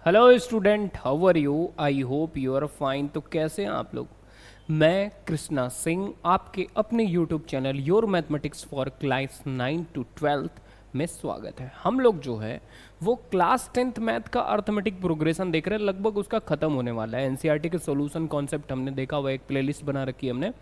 Hello student, how are you? I hope you are fine. तो कैसे हैं आप लोग? मैं कृष्णा सिंह आपके अपने YouTube channel your mathematics for class 9 to 12 में स्वागत है। हम लोग जो है वो क्लास 10th मैथ का अर्थमेटिक प्रोग्रेशन देख रहे हैं, लगभग उसका ख़त्म होने वाला है। एनसीईआरटी के सॉल्यूशन कॉन्सेप्ट हमने देखा हुआ, एक प्लेलिस्ट बना रखी है हमने,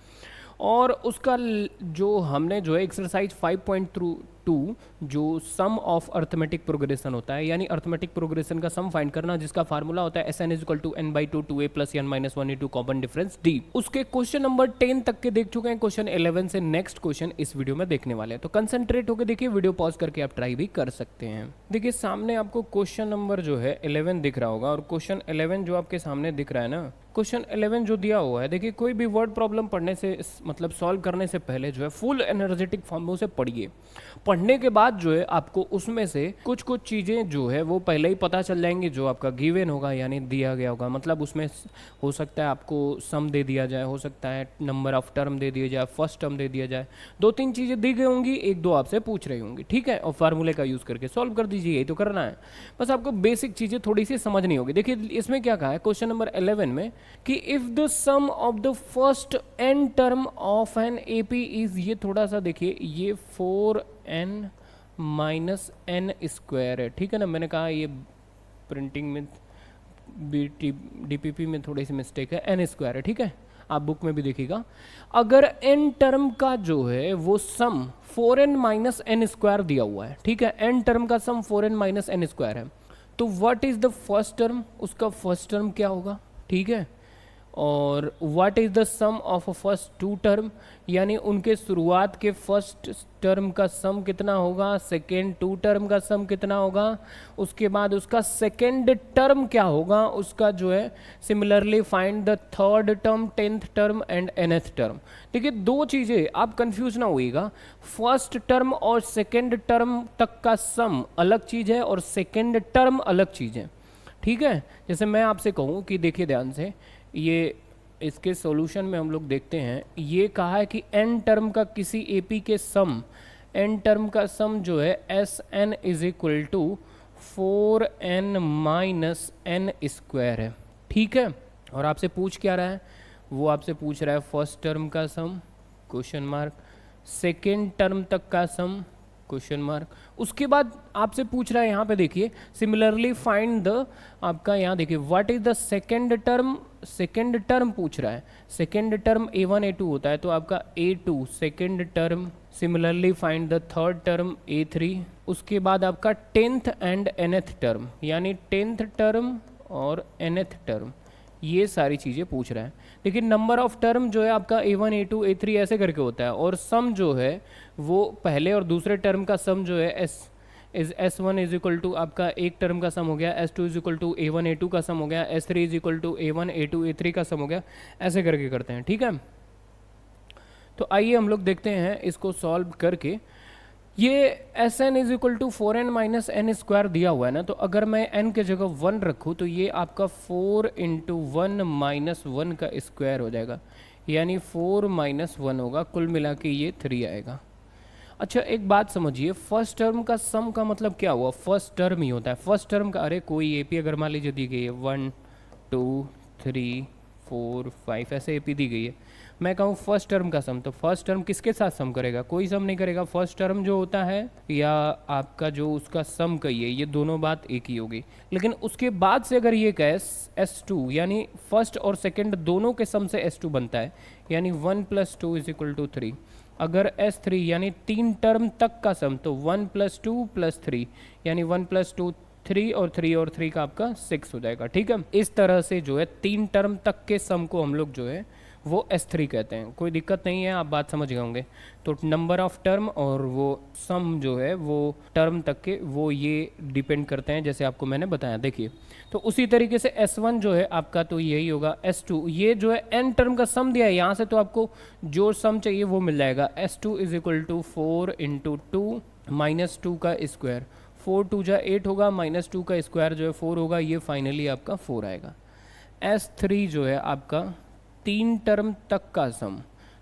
और उसका जो हमने जो है एक्सरसाइज 5.2 जो सम ऑफ अर्थमेटिक प्रोग्रेशन होता है, यानी अर्थमेटिक प्रोग्रेशन का सम फाइंड करना, जिसका फार्मूला होता है S n is equal to n by two two a plus n minus one into common difference d, उसके क्वेश्चन नंबर 10 तक के देख चुके हैं। क्वेश्चन 11 से नेक्स्ट क्वेश्चन इस वीडियो में देखने वाले हैं, तो कंसंट्रेट होकर देखिए, वीडियो पॉज करके आप ट्राई भी कर सकते हैं। देखिए सामने आपको क्वेश्चन नंबर जो है 11 दिख रहा होगा, और क्वेश्चन 11 जो आपके सामने दिख रहा है ना, क्वेश्चन 11 जो दिया हुआ है, देखिए कोई भी वर्ड प्रॉब्लम पढ़ने से मतलब सॉल्व करने से पहले जो है फुल एनर्जेटिक फॉर्म में उसे पढ़िए। पढ़ने के बाद जो है आपको उसमें से कुछ कुछ चीज़ें जो है वो पहले ही पता चल जाएंगी, जो आपका गिवन होगा यानी दिया गया होगा। मतलब उसमें हो सकता है आपको सम दे दिया जाए, हो सकता है नंबर ऑफ टर्म दे दिया जाए, फर्स्ट टर्म दे दिया जाए, दो तीन चीज़ें दी गई होंगी, एक दो आपसे पूछ रही होंगी, ठीक है, और फार्मूले का यूज़ करके सॉल्व कर दीजिए। यही तो करना है, बस आपको बेसिक चीज़ें थोड़ी सी समझनी होगी। देखिए इसमें क्या कहा है क्वेश्चन नंबर 11 में कि if the sum of the first n term of an AP is, ये थोड़ा सा देखिए, ये 4n माइनस एन स्क्वायर है, ठीक है ना। मैंने कहा ये प्रिंटिंग में DPP में थोड़ी सी मिस्टेक है, n स्क्वायर है, ठीक है, आप बुक में भी देखिएगा। अगर n टर्म का जो है वो सम 4n माइनस एन स्क्वायर दिया हुआ है, ठीक है, n टर्म का सम 4n माइनस एन स्क्वायर है, तो what is the first term, उसका फर्स्ट टर्म क्या होगा, ठीक है। और what is the sum of first two term, यानी उनके शुरुआत के फर्स्ट टर्म का सम कितना होगा, सेकेंड टू टर्म का सम कितना होगा, उसके बाद उसका सेकेंड टर्म क्या होगा, उसका जो है similarly find the third term, 10th term and nth term. देखिए दो चीज़ें, आप कंफ्यूज ना होइएगा, फर्स्ट टर्म और सेकेंड टर्म तक का सम अलग चीज़ है और सेकेंड टर्म अलग चीज़ है, ठीक है। जैसे मैं आपसे कहूँ कि देखिए ध्यान से, ये इसके सॉल्यूशन में हम लोग देखते हैं, ये कहा है कि n टर्म का किसी AP के सम, n टर्म का सम जो है S n is equal to 4n minus n square है, ठीक है। और आपसे पूछ क्या रहा है, वो आपसे पूछ रहा है फर्स्ट टर्म का sum question mark, second term तक का सम क्वेश्चन मार्क, उसके बाद आपसे पूछ रहा है यहाँ पे देखिए सिमिलरली फाइंड द, आपका यहाँ देखिए what is the second term, second term पूछ रहा है, सेकेंड टर्म A1 A2 होता है, तो आपका A2 second term, similarly find the third term A3, उसके बाद आपका 10th एंड nth टर्म, यानी 10th टर्म और nth टर्म, ये सारी चीज़ें पूछ रहा है। लेकिन नंबर ऑफ टर्म जो है आपका A1 A2 A3 ऐसे करके होता है, और सम जो है वो पहले और दूसरे टर्म का सम जो है S1 इज इक्वल टू आपका एक टर्म का सम हो गया, S2 is equal to A1 A2 का सम हो गया, S3 is equal to A1 A2 A3 का सम हो गया, ऐसे करके करते हैं, ठीक है। तो आइए हम लोग देखते हैं इसको सॉल्व करके। ये S n is equal to 4n minus n square दिया हुआ है ना, तो अगर मैं n के जगह 1 रखूँ तो ये आपका 4 इंटू 1 माइनस 1 का स्क्वायर हो जाएगा, यानी 4 माइनस 1 होगा, कुल मिला के ये 3 आएगा। अच्छा एक बात समझिए, फर्स्ट टर्म का सम का मतलब क्या हुआ, फर्स्ट टर्म ही होता है, फर्स्ट टर्म का, अरे कोई AP अगर मान लीजिए दी गई है 1 2 3 4 5 ऐसे AP दी गई है, मैं कहूँ फर्स्ट टर्म का सम, तो फर्स्ट टर्म किसके साथ सम करेगा, कोई सम नहीं करेगा, फर्स्ट टर्म जो होता है या आपका जो उसका सम कहिए, ये दोनों बात एक ही होगी। लेकिन उसके बाद से अगर ये कहे S2, यानी फर्स्ट और सेकेंड दोनों के सम से S2 बनता है, यानी 1 + 2 इज इक्वल टू 3। अगर S3 यानी 3 टर्म तक का सम, तो 1 + 2 + 3, यानी 1 + 2 3 और 3 और 3 का आपका 6 हो जाएगा, ठीक है। इस तरह से जो है 3 टर्म तक के सम को हम लोग जो है वो S3 कहते हैं, कोई दिक्कत नहीं है, आप बात समझ गए होंगे। तो नंबर ऑफ टर्म और वो सम जो है वो टर्म तक के, वो ये डिपेंड करते हैं, जैसे आपको मैंने बताया। देखिए तो उसी तरीके से S1 जो है आपका, तो यही होगा, S2 ये जो है n टर्म का सम दिया है, यहाँ से तो आपको जो सम चाहिए वो मिल जाएगा। S2 is equal to 4 into 2 minus 2 का स्क्वायर, 4 2 जा 8 होगा, माइनस 2 का स्क्वायर जो है 4 होगा, ये फाइनली आपका 4 आएगा। S3 जो है आपका 3 टर्म तक का सम,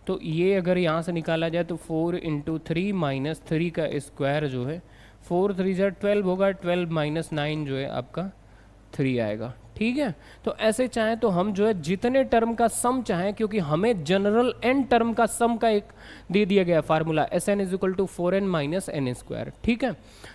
तो ये अगर यहाँ से निकाला जाए तो 4 इंटू 3 माइनस 3 का स्क्वायर जो है 4 3 जा 12 होगा, 12 माइनस 9 जो है आपका 3 आएगा। ठीक है, तो ऐसे चाहें तो हम जो है जितने टर्म का सम चाहें, क्योंकि हमें जनरल एन टर्म का सम का एक दे दिया गया formula S n is equal to 4n minus n square. ठीक है,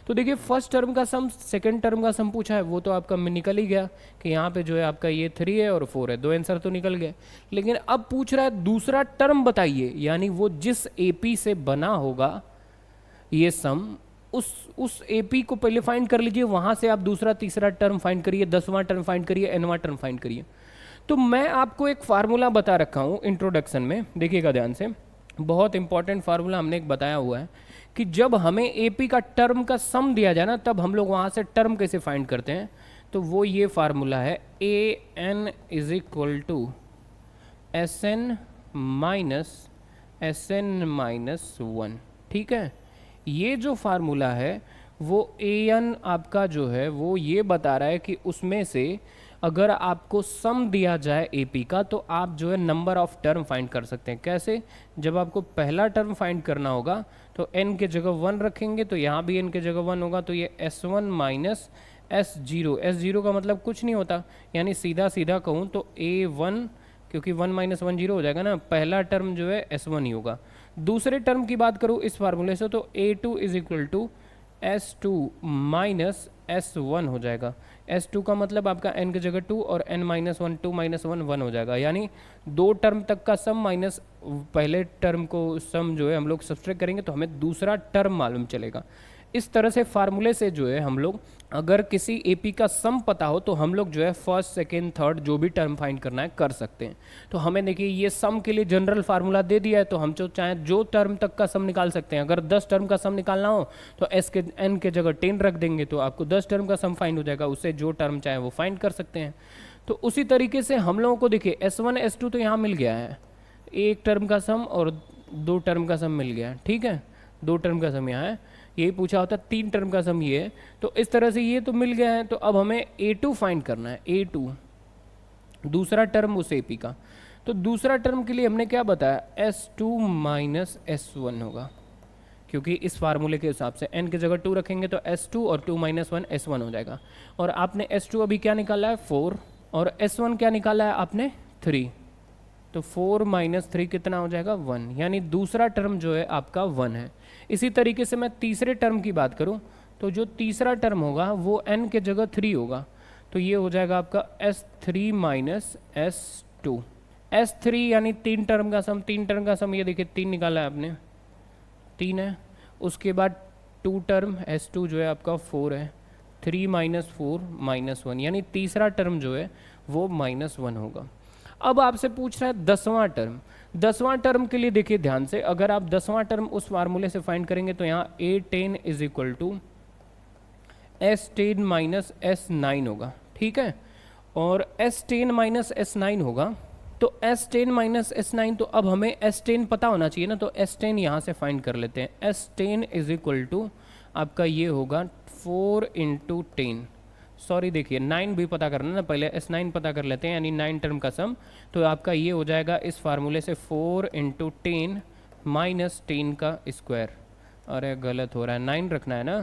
तो देखिए फर्स्ट टर्म का सम, सेकंड टर्म का सम पूछा है, वो तो आपका निकल ही गया कि यहाँ पे जो है आपका ये 3 है और 4 है, दो आंसर तो निकल गए। लेकिन अब पूछ रहा है दूसरा टर्म बताइए, यानी वो जिस एपी से बना होगा ये सम, उस एपी को पहले फाइंड कर लीजिए, वहां से आप दूसरा तीसरा टर्म फाइंड करिए, 10वां टर्म फाइंड करिए, एनवां टर्म फाइंड करिए। तो मैं आपको एक फार्मूला बता रखा हूं इंट्रोडक्शन में, देखिएगा ध्यान से, बहुत इंपॉर्टेंट फार्मूला हमने एक बताया हुआ है कि जब हमें एपी का टर्म का सम दिया जाए ना, तब हम लोग वहां से टर्म कैसे फाइंड करते हैं। तो वो ये फार्मूला है A N is equal to S N minus 1। ठीक है, ये जो फार्मूला है वो ए एन आपका जो है वो ये बता रहा है कि उसमें से अगर आपको सम दिया जाए एपी का, तो आप जो है नंबर ऑफ टर्म फाइंड कर सकते हैं। कैसे? जब आपको पहला टर्म फाइंड करना होगा तो n के जगह 1 रखेंगे, तो यहाँ भी n के जगह 1 होगा, तो ये s1 माइनस s0 का मतलब कुछ नहीं होता, यानी सीधा सीधा कहूँ तो a1, क्योंकि 1 माइनस 1 0 हो जाएगा ना, पहला टर्म जो है s1 ही होगा। दूसरे टर्म की बात करूँ इस फार्मूले से, तो a2 is equal to s2 minus s1 हो जाएगा। s2 का मतलब आपका n की जगह 2 और n माइनस 1, 2 माइनस 1 1 हो जाएगा, यानी दो टर्म तक का सम माइनस पहले टर्म को सम जो है हम लोग सब्सट्रैक्ट करेंगे तो हमें दूसरा टर्म मालूम चलेगा। इस तरह से फार्मूले से जो है हम लोग अगर किसी एपी का सम पता हो तो हम लोग जो है फर्स्ट सेकेंड थर्ड जो भी टर्म फाइंड करना है कर सकते हैं। तो हमें देखिए ये सम के लिए जनरल फार्मूला दे दिया है, तो हम जो चाहें जो टर्म तक का सम निकाल सकते हैं। अगर 10 टर्म का सम निकालना हो तो एस के एन के जगह 10 रख देंगे तो आपको 10 टर्म का सम फाइंड हो जाएगा, उससे जो टर्म चाहे वो फाइंड कर सकते हैं। तो उसी तरीके से हम लोगों को देखिए S1 S2 तो यहाँ मिल गया है, एक टर्म का सम और दो टर्म का सम मिल गया। ठीक है, दो टर्म का सम यहाँ है, यही पूछा होता 3 टर्म का सम ये है। तो इस तरह से ये तो मिल गया है, तो अब हमें A2 फाइंड करना है, A2 दूसरा टर्म उस AP का। तो दूसरा टर्म के लिए हमने क्या बताया, S2 माइनस S1 होगा, क्योंकि इस फार्मूले के हिसाब से n की जगह 2 रखेंगे तो S2 और 2 माइनस 1 S1 हो जाएगा। और आपने S2 अभी क्या निकाला है 4, और S1 क्या निकाला है आपने 3, तो 4 माइनस 3 कितना हो जाएगा 1, यानी दूसरा टर्म जो है आपका 1 है। इसी तरीके से मैं तीसरे टर्म की बात करूं तो जो तीसरा टर्म होगा वो n के जगह 3 होगा, तो ये हो जाएगा आपका S3 माइनस S2। S3 यानी 3 टर्म का सम, 3 टर्म का सम ये देखिए 3 निकाला है आपने, 3 है। उसके बाद 2 टर्म S2 जो है आपका 4 है, 3 माइनस 4 माइनस 1, यानी तीसरा टर्म जो है वो -1 होगा। अब आपसे पूछ रहा है 10वां टर्म। 10वां टर्म के लिए देखिए ध्यान से, अगर आप 10वां टर्म उस फार्मूले से फाइंड करेंगे तो यहाँ A10 is equal to S10 minus S9 होगा। ठीक है, और S10 माइनस S9 होगा, तो S10 माइनस S9, तो अब हमें S10 पता होना चाहिए ना, तो S10 यहाँ से फाइंड कर लेते हैं। S10 इज इक्वल टू आपका ये होगा 4 इंटू 10, सॉरी देखिए 9 भी पता करना ना, पहले S9 पता कर लेते हैं, यानी 9 टर्म का सम। तो आपका ये हो जाएगा इस फार्मूले से 4 इंटू 10 माइनस 10 का स्क्वायर। अरे गलत हो रहा है, 9 रखना है ना,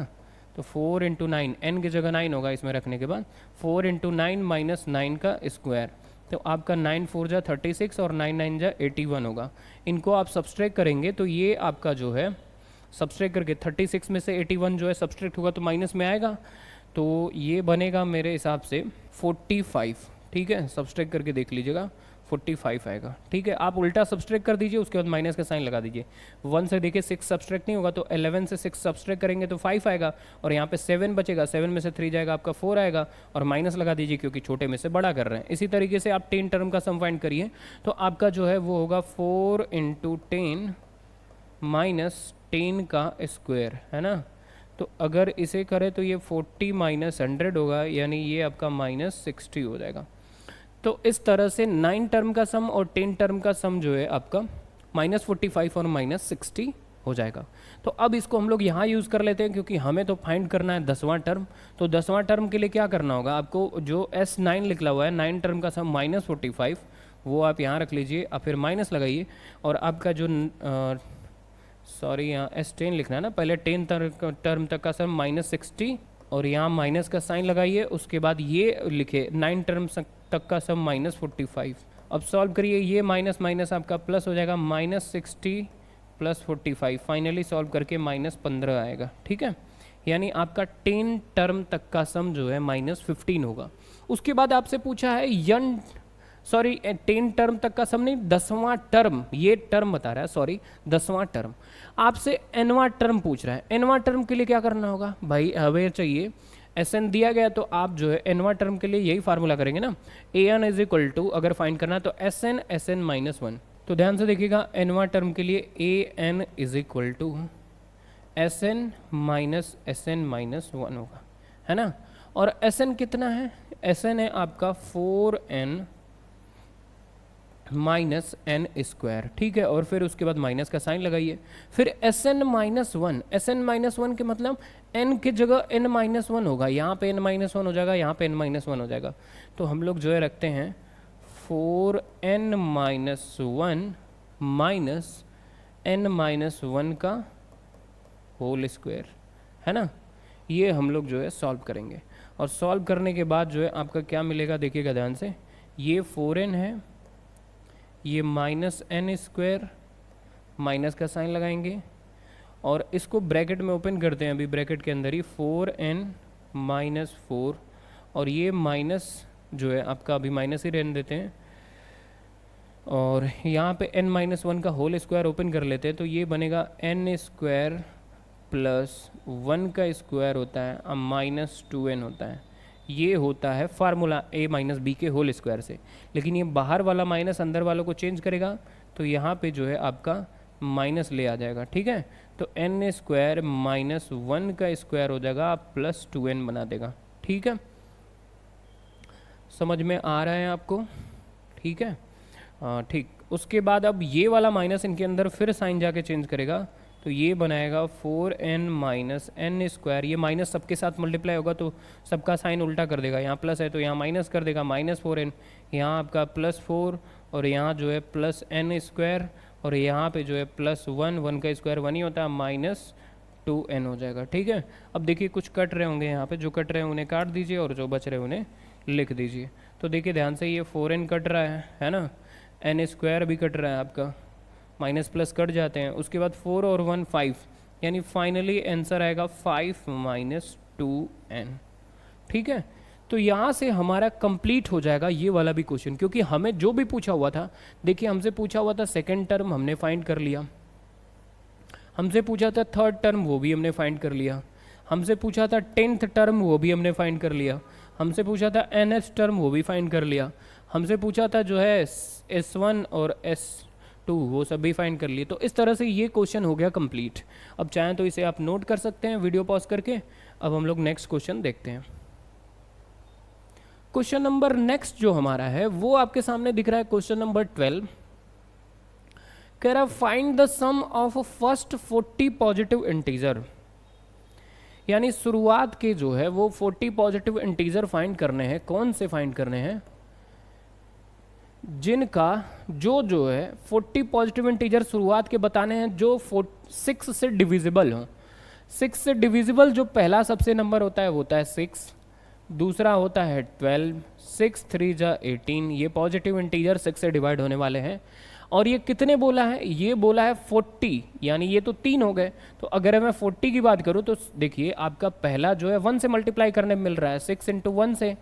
तो 4 इंटू 9, n की जगह 9 होगा इसमें रखने के बाद, 4 इंटू 9 माइनस 9 का स्क्वायर। तो आपका 9 4 जा 36 और 9 9 जा 81 होगा। इनको आप सब्सट्रैक्ट करेंगे तो ये आपका जो है सब्सट्रैक्ट करके 36 में से 81 जो है सब्सट्रैक्ट होगा तो माइनस में आएगा, तो ये बनेगा मेरे हिसाब से 45। ठीक है, सब्सट्रैक्ट करके देख लीजिएगा 45 आएगा। ठीक है, आप उल्टा सब्सट्रैक्ट कर दीजिए, उसके बाद माइनस का साइन लगा दीजिए। 1 से देखिए 6 सब्सट्रैक्ट नहीं होगा, तो 11 से 6 सब्सट्रैक्ट करेंगे तो 5 आएगा, और यहाँ पे 7 बचेगा, 7 में से 3 जाएगा आपका 4 आएगा, और माइनस लगा दीजिए क्योंकि छोटे में से बड़ा कर रहे हैं। इसी तरीके से आप 10 टर्म का सम फाइंड करिए, तो आपका जो है वो होगा 4 इंटू 10 माइनस 10 का स्क्वायर, है ना। तो अगर इसे करें तो ये 40 माइनस 100 होगा, यानी ये आपका -60 हो जाएगा। तो इस तरह से 9 टर्म का सम और 10 टर्म का सम जो है आपका -45 और -60 हो जाएगा। तो अब इसको हम लोग यहाँ यूज़ कर लेते हैं, क्योंकि हमें तो फाइंड करना है 10वां टर्म। तो 10वां टर्म के लिए क्या करना होगा आपको, जो S9 लिखा हुआ है 9 टर्म का सम -45, वो आप यहाँ रख लीजिए, और फिर माइनस लगाइए, और आपका जो सॉरी यहाँ S10 लिखना है ना, पहले 10 टर्म तक का सम -60 और यहाँ माइनस का साइन लगाइए, उसके बाद ये लिखे 9 टर्म्स तक का सम -45। अब सॉल्व करिए, ये माइनस माइनस आपका प्लस हो जाएगा, -60 + 45, फाइनली सॉल्व करके -15 आएगा। ठीक है, यानी आपका 10 टर्म तक का सम जो है -15 होगा। उसके बाद आपसे पूछा है 10 टर्म तक का सम नहीं, 10वां टर्म, ये टर्म बता रहा है, सॉरी 10वां टर्म। आपसे nवां टर्म पूछ रहा है। nवां टर्म के लिए क्या करना होगा भाई, हमें चाहिए Sn दिया गया, तो आप जो है nवां टर्म के लिए यही फार्मूला करेंगे ना, An = अगर फाइंड करना है तो Sn -1। तो ध्यान से देखिएगा, nवां टर्म के लिए An = Sn - Sn-1 होगा, है ना। और Sn कितना है, Sn है आपका 4n -n²। ठीक है, और फिर उसके बाद माइनस का साइन लगाइए, फिर Sn -1, Sn -1 के मतलब n की जगह n-1 होगा, यहाँ पे n-1 हो जाएगा, यहाँ पे n-1 हो जाएगा। तो हम लोग जो है रखते हैं 4n - -1 का होल स्क्वायर, है ना। ये हम लोग जो है सॉल्व करेंगे, और सॉल्व करने के बाद जो है आपका क्या मिलेगा, देखिएगा ध्यान से, ये 4n है, ये -n², माइनस का साइन लगाएंगे, और इसको ब्रैकेट में ओपन करते हैं, अभी ब्रैकेट के अंदर ही 4n - 4, और ये माइनस जो है आपका अभी माइनस ही रहने देते हैं, और यहाँ पे n-1 का होल स्क्वायर ओपन कर लेते हैं, तो ये बनेगा n² + 1 का स्क्वायर होता है, अब -2n होता है। ये होता है फार्मूला a - b के होल स्क्वायर से। लेकिन ये बाहर वाला माइनस अंदर वालों को चेंज करेगा, तो यहाँ पे जो है आपका माइनस ले आ जाएगा। ठीक है, तो n² - 1 का स्क्वायर हो जाएगा, +2n बना देगा। ठीक है, समझ में आ रहा है आपको। ठीक है, ठीक। उसके बाद अब ये वाला माइनस इनके अंदर फिर साइन जाके चेंज करेगा, तो ये बनाएगा 4n - n²। ये माइनस सबके साथ मल्टीप्लाई होगा तो सबका साइन उल्टा कर देगा, यहाँ प्लस है तो यहाँ माइनस कर देगा, -4n, यहाँ आपका +4, और यहाँ जो है +n², और यहाँ पे जो है +1, 1 का स्क्वायर 1 ही होता है, -2n हो जाएगा। ठीक है, अब देखिए कुछ कट रहे होंगे यहाँ पे, जो कट रहे हैं उन्हें काट दीजिए, और जो बच रहे हैं उन्हें लिख दीजिए। तो देखिए ध्यान से, ये 4n कट रहा है ना, n² भी कट रहा है आपका, माइनस प्लस कट जाते हैं, उसके बाद 4 और 1 5, यानी फाइनली आंसर आएगा 5 - 2n। ठीक है, तो यहाँ से हमारा कंप्लीट हो जाएगा ये वाला भी क्वेश्चन, क्योंकि हमें जो भी पूछा हुआ था, देखिए हमसे पूछा हुआ था सेकंड टर्म, हमने फाइंड कर लिया, हमसे पूछा था थर्ड टर्म, वो भी हमने फाइंड कर लिया, हमसे पूछा था 10th टर्म, वो भी हमने फाइंड कर लिया, हमसे पूछा था nth टर्म, वो भी फाइंड कर लिया, हमसे पूछा था जो है S1 और S2, वो सब भी फाइंड कर लिए। तो इस तरह से ये क्वेश्चन हो गया कंप्लीट। अब चाहें तो इसे आप नोट कर सकते हैं वीडियो पॉज करके। अब हम लोग नेक्स्ट क्वेश्चन देखते हैं। क्वेश्चन नंबर नेक्स्ट जो हमारा है वो आपके सामने दिख रहा है, क्वेश्चन नंबर 12। कह रहा find the sum of first 40 positive integer, यानी शुरुआत के जो है वो 40 पॉजिटिव इंटीजर फाइंड करने हैं। कौन से फाइंड करने हैं? जिनका जो है 40 पॉजिटिव इंटीजर शुरुआत के बताने हैं जो 6 से डिविजिबल हो। 6 से डिविजिबल जो पहला सबसे नंबर होता है वो होता है 6, दूसरा होता है 12, 6 3 जा 18, ये पॉजिटिव इंटीजर 6 से डिवाइड होने वाले हैं। और ये कितने बोला है? ये बोला है 40, यानी ये तो 3 हो गए। तो अगर मैं 40 की बात करूँ तो देखिए आपका पहला जो है 1 से मल्टीप्लाई करने में मिल रहा है, 6 × 1 से।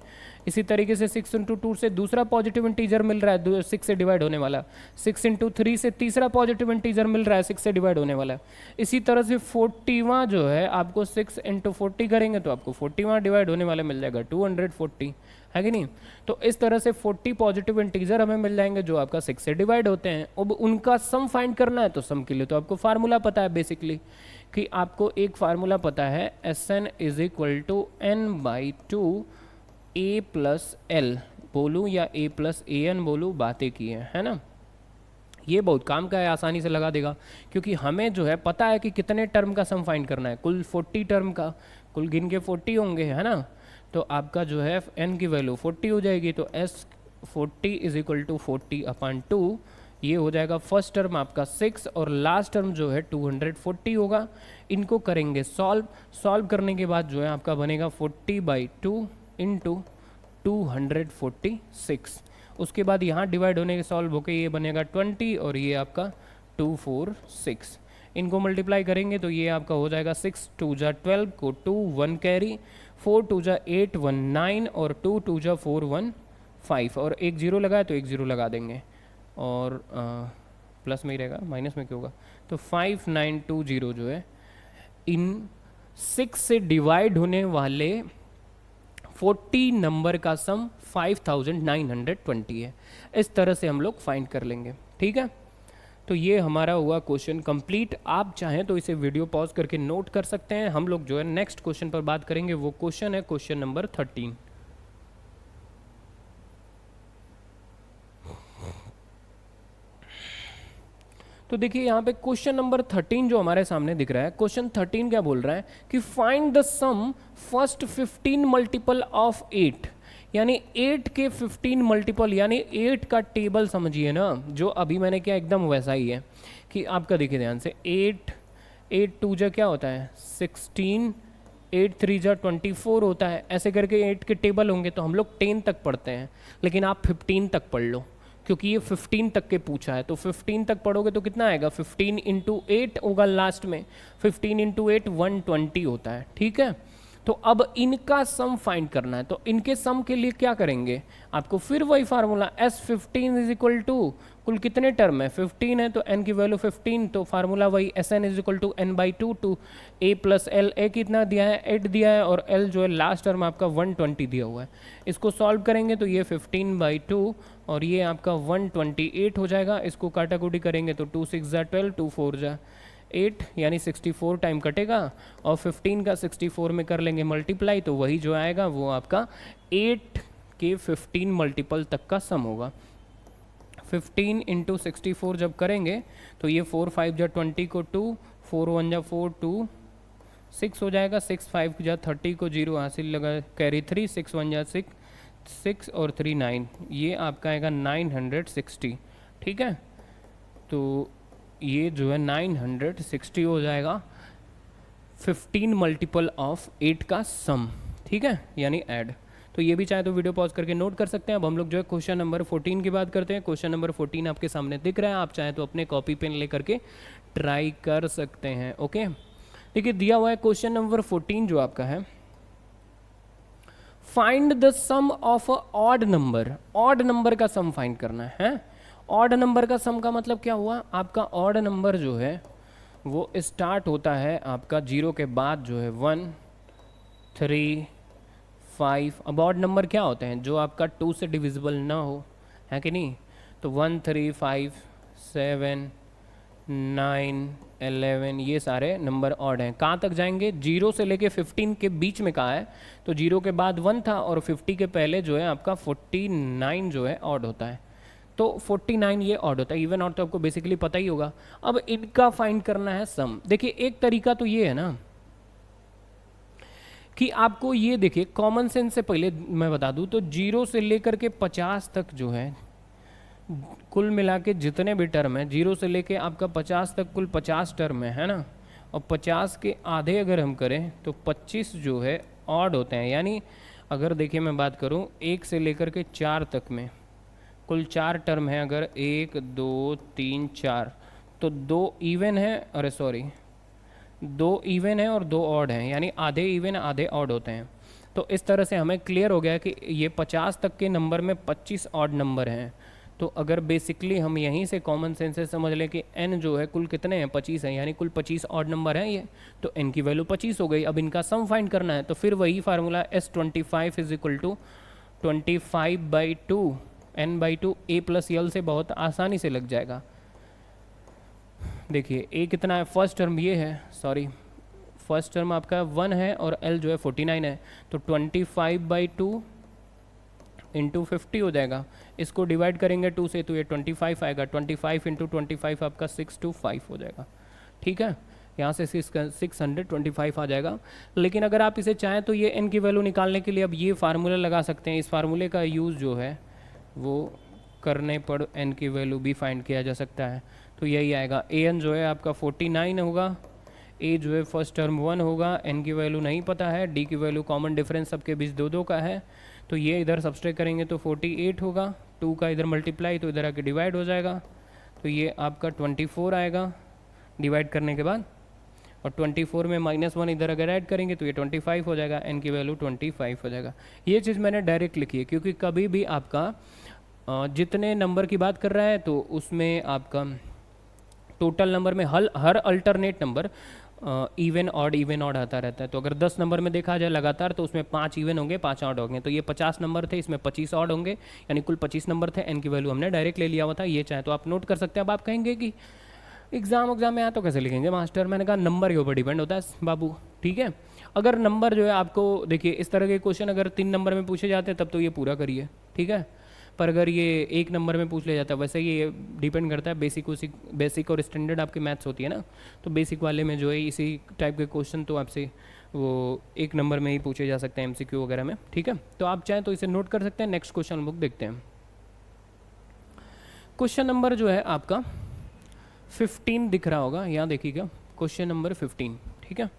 इसी तरीके से 6 × 2 से दूसरा पॉजिटिव इंटीजर मिल रहा है 6 से डिवाइड होने वाला, 6 × 3 से तीसरा पॉजिटिव इंटीजर मिल रहा है 6 से डिवाइड होने वाला। इसी तरह से 40वां जो है आपको 6 × 40 करेंगे तो आपको 40वां डिवाइड होने वाला मिल जाएगा 240, है कि नहीं? तो इस तरह से 40 पॉजिटिव इंटीजर हमें मिल जाएंगे जो आपका 6 से डिवाइड होते हैं। अब उनका सम फाइंड करना है तो सम के लिए तो आपको फार्मूला पता है बेसिकली, कि आपको एक फार्मूला पता है Sn = n/2 a + l बोलूँ या a + an बोलूँ, बातें की है ना। ये बहुत काम का है, आसानी से लगा देगा, क्योंकि हमें जो है पता है कि कितने टर्म का सम फाइंड करना है। कुल 40 टर्म का, कुल गिन के 40 होंगे, है ना। तो आपका जो है n की वैल्यू 40 हो जाएगी, तो S 40 = 40/2, ये हो जाएगा फर्स्ट टर्म आपका 6 और लास्ट टर्म जो है 240 होगा। इनको करेंगे सॉल्व करने के बाद जो है आपका बनेगा 40/2 इंटू 246। उसके बाद यहाँ डिवाइड होने के सॉल्व होके ये बनेगा 20 और ये आपका 246। इनको मल्टीप्लाई करेंगे तो ये आपका हो जाएगा 6 2 जा 12 को 2 1 कैरी, 4 2 जा 8 1 9 और 2 2 जा 4 1 5 और एक जीरो लगाए तो एक जीरो लगा देंगे और प्लस में ही रहेगा, माइनस में क्यों होगा। तो 5920 जो है इन 6 से डिवाइड होने वाले 40 नंबर का सम 5920 है। इस तरह से हम लोग फाइंड कर लेंगे, ठीक है। तो ये हमारा हुआ क्वेश्चन कंप्लीट। आप चाहें तो इसे वीडियो पॉज करके नोट कर सकते हैं। हम लोग जो है नेक्स्ट क्वेश्चन पर बात करेंगे, वो क्वेश्चन है क्वेश्चन नंबर 13। तो देखिए यहाँ पे क्वेश्चन नंबर 13 जो हमारे सामने दिख रहा है, क्वेश्चन 13 क्या बोल रहा है कि find the sum first 15 multiple of 8, यानी 8 के 15 मल्टीपल, यानी 8 का टेबल समझिए ना, जो अभी मैंने किया एकदम वैसा ही है कि आपका देखिए ध्यान से 8 2 जा क्या होता है 16, 8 3 जा 24 होता है। ऐसे करके 8 के टेबल होंगे तो हम लोग 10 तक पढ़ते हैं, लेकिन आप 15 तक पढ़ लो क्योंकि ये 15 तक के पूछा है। तो 15 तक पढ़ोगे तो कितना आएगा, 15 इंटू 8 होगा लास्ट में, 15 इंटू 8 120 होता है, ठीक है। तो अब इनका सम फाइंड करना है, तो इनके सम के लिए क्या करेंगे, आपको फिर वही formula S15 is equal to कुल कितने टर्म है 15 है तो n की वैल्यू 15, तो फार्मूला वही Sn is equal to n/2 to a plus l। a कितना दिया है 8 दिया है और l जो है लास्ट टर्म आपका 120 दिया हुआ है। इसको सॉल्व करेंगे तो ये 15/2 और ये आपका 128 हो जाएगा। इसको काटाकूटी करेंगे तो 2 6 जा 12 2 4 जा 8 यानी 64 टाइम कटेगा और 15 का 64 में कर लेंगे मल्टीप्लाई, तो वही जो आएगा वो आपका 8 के 15 मल्टीपल तक का सम होगा। 15 इंटू 64 जब करेंगे तो ये 4 5 जा 20 को 2, 4 1 जा 4 2 6 हो जाएगा, 6 5 जा 30 को 0 हासिल लगा कैरी 3, 6 1 जा 6 6 और 3 9, ये आपका आएगा 960, ठीक है। तो ये जो है 960 हो जाएगा 15 मल्टीपल ऑफ 8 का सम, ठीक है, यानी ऐड। तो ये भी चाहे तो वीडियो पॉज करके नोट कर सकते हैं। अब हम लोग जो है क्वेश्चन नंबर 14 की बात करते हैं। क्वेश्चन नंबर 14 आपके सामने दिख रहा है, आप चाहे तो अपने कॉपी पेन लेकर के ट्राई कर सकते हैं। ओके, देखिए दिया हुआ है क्वेश्चन नंबर 14 जो आपका है, find the sum of a odd number. Odd number का सम फाइंड करना है। ऑड नंबर का सम का मतलब क्या हुआ, आपका ऑड नंबर जो है वो स्टार्ट होता है आपका 0 के बाद जो है 1 3 5। अब ऑड नंबर क्या होते हैं, जो आपका 2 से डिविजिबल ना हो, है कि नहीं। तो 1 3 5 7 9 11 ये सारे नंबर ऑड हैं। कहाँ तक जाएंगे, 0 से लेके 15 के बीच में कहा है, तो 0 के बाद 1 था और 50 के पहले जो है आपका 49 जो है ऑड होता है। तो 49 ये ऑड होता है, इवन ऑड तो आपको बेसिकली पता ही होगा। अब इनका फाइंड करना है सम। देखिए एक तरीका तो ये है ना कि आपको ये देखिए कॉमन सेंस से पहले मैं बता दूं तो 0 से लेकर के 50 तक जो है कुल मिला के जितने भी टर्म है, 0 से लेके आपका 50 तक कुल 50 टर्म है ना। और 50 के आधे अगर हम करें तो 25 जो है ऑड होते हैं। यानी अगर देखिए मैं बात करूं 1 से लेकर के 4 तक में कुल 4 टर्म है, अगर 1 2 3 4 तो 2 इवन है, अरे सॉरी 2 इवन है और 2 ऑड हैं, यानी आधे इवन आधे ऑड होते हैं। तो इस तरह से हमें क्लियर हो गया कि ये 50 तक के नंबर में 25 ऑड नंबर हैं। तो अगर बेसिकली हम यहीं से कॉमन सेंस से समझ लें कि n जो है कुल कितने हैं 25 हैं, यानी कुल 25 ऑड नंबर हैं ये, तो n की वैल्यू 25 हो गई। अब इनका सम फाइंड करना है, तो फिर वही formula S25 is equal to 25/2 n/2 a plus l से बहुत आसानी से लग जाएगा। देखिए a कितना है, फर्स्ट टर्म ये है, सॉरी फर्स्ट टर्म आपका 1 है और l जो है 49 है, तो 25/2 इंटू 50 हो जाएगा। इसको डिवाइड करेंगे 2 से तो ये 25 आएगा, 25 इंटू 25 आपका 625 हो जाएगा, ठीक है। यहाँ से 625 आ जाएगा। लेकिन अगर आप इसे चाहें तो ये n की वैल्यू निकालने के लिए अब ये फार्मूला लगा सकते हैं। इस फार्मूले का यूज़ जो है वो करने पर एन की वैल्यू भी फाइंड किया जा सकता है। तो यही आएगा, ए एन जो है आपका 49 होगा, ए जो है फर्स्ट टर्म 1 होगा, एन की वैल्यू नहीं पता है, डी की वैल्यू कॉमन डिफरेंस सबके बीच 2 2 का है, तो ये इधर सब्सट्रैक्ट करेंगे तो 48 होगा, 2 का इधर मल्टीप्लाई तो इधर आके डिवाइड हो जाएगा, तो ये आपका 24 आएगा डिवाइड करने के बाद, और 24 में -1 इधर अगर ऐड करेंगे तो ये 25 हो जाएगा, एन की वैल्यू 25 हो जाएगा। ये चीज़ मैंने डायरेक्ट लिखी है क्योंकि कभी भी आपका जितने नंबर की बात कर रहा है तो उसमें आपका टोटल नंबर में हर अल्टरनेट नंबर इवन ऑड आता रहता है। तो अगर 10 नंबर में देखा जाए लगातार तो उसमें 5 इवन होंगे, 5 ऑड होंगे, तो ये 50 नंबर थे, इसमें 25 ऑड होंगे, यानी कुल 25 नंबर थे। एन की वैल्यू हमने डायरेक्ट ले लिया हुआ था, ये चाहे तो आप नोट कर सकते हैं। अब आप कहेंगे कि एग्जाम में आया तो कैसे लिखेंगे मास्टर, मैंने कहा नंबर के ऊपर डिपेंड होता है बाबू, ठीक है। अगर नंबर जो है आपको देखिए इस तरह के क्वेश्चन अगर 3 नंबर में पूछे जाते हैं तब तो ये पूरा करिए, ठीक है, पर अगर ये 1 नंबर में पूछ लिया जाता है, वैसे ये डिपेंड करता है बेसिक और स्टैंडर्ड आपकी मैथ्स होती है ना, तो बेसिक वाले में जो है इसी टाइप के क्वेश्चन तो आपसे वो 1 नंबर में ही पूछे जा सकते हैं MCQ वगैरह में, ठीक है। तो आप चाहें तो इसे नोट कर सकते हैं। नेक्स्ट क्वेश्चन बुक देखते हैं। क्वेश्चन नंबर जो है आपका 15 दिख रहा होगा, यहाँ देखिएगा, क्वेश्चन नंबर 15, ठीक है।